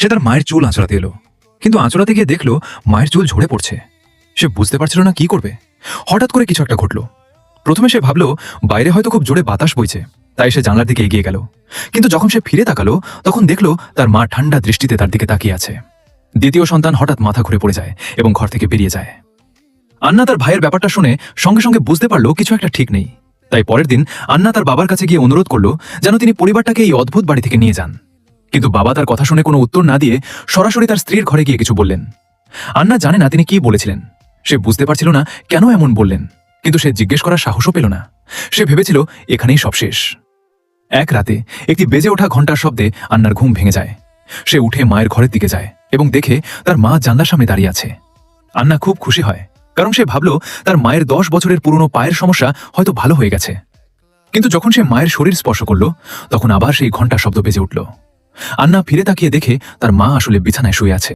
সে তার মায়ের চুল আঁচড়াতে এলো, কিন্তু আঁচড়াতে গিয়ে দেখলো মায়ের চুল ঝরে পড়ছে। সে বুঝতে পারছিল না কি করবে। হঠাৎ করে কিছু একটা ঘটল। প্রথমে সে ভাবলো বাইরে হয়তো খুব জোরে বাতাস বইছে, তাই সে জানলার দিকে এগিয়ে গেল। কিন্তু যখন সে ফিরে তাকালো তখন দেখলো তার মা ঠান্ডা দৃষ্টিতে তার দিকে তাকিয়ে আছে। দ্বিতীয় সন্তান হঠাৎ মাথা ঘুরে পড়ে যায় এবং ঘর থেকে বেরিয়ে যায়। আন্না তার ভাইয়ের ব্যাপারটা শুনে সঙ্গে সঙ্গে বুঝতে পারলো কিছু একটা ঠিক নেই। তাই পরের দিন আন্না তার বাবার কাছে গিয়ে অনুরোধ করলো যেন তিনি পরিবারটাকে এই অদ্ভুত বাড়ি থেকে নিয়ে যান। কিন্তু বাবা তার কথা শুনে কোনো উত্তর না দিয়ে সরাসরি তার স্ত্রীর ঘরে গিয়ে কিছু বললেন। আন্না জানে না তিনি কি বলেছিলেন। সে বুঝতে পারছিল না কেন এমন বললেন, কিন্তু সে জিজ্ঞেস করার সাহসও পেল না। সে ভেবেছিল এখানেই সব শেষ। এক রাতে একটি বেজে ওঠা ঘণ্টার শব্দে আন্নার ঘুম ভেঙে যায়। সে উঠে মায়ের ঘরের দিকে যায় এবং দেখে তার মা জানলার সামনে দাঁড়িয়ে আছে। আন্না খুব খুশি হয়, কারণ সে ভাবল তার মায়ের 10 বছরের পুরনো পায়ের সমস্যা হয়তো ভালো হয়ে গেছে। কিন্তু যখন সে মায়ের শরীর স্পর্শ করল তখন আবার সেই ঘণ্টার শব্দ বেজে উঠল। আন্না ফিরে তাকিয়ে দেখে তার মা আসলে বিছানায় শুয়ে আছে।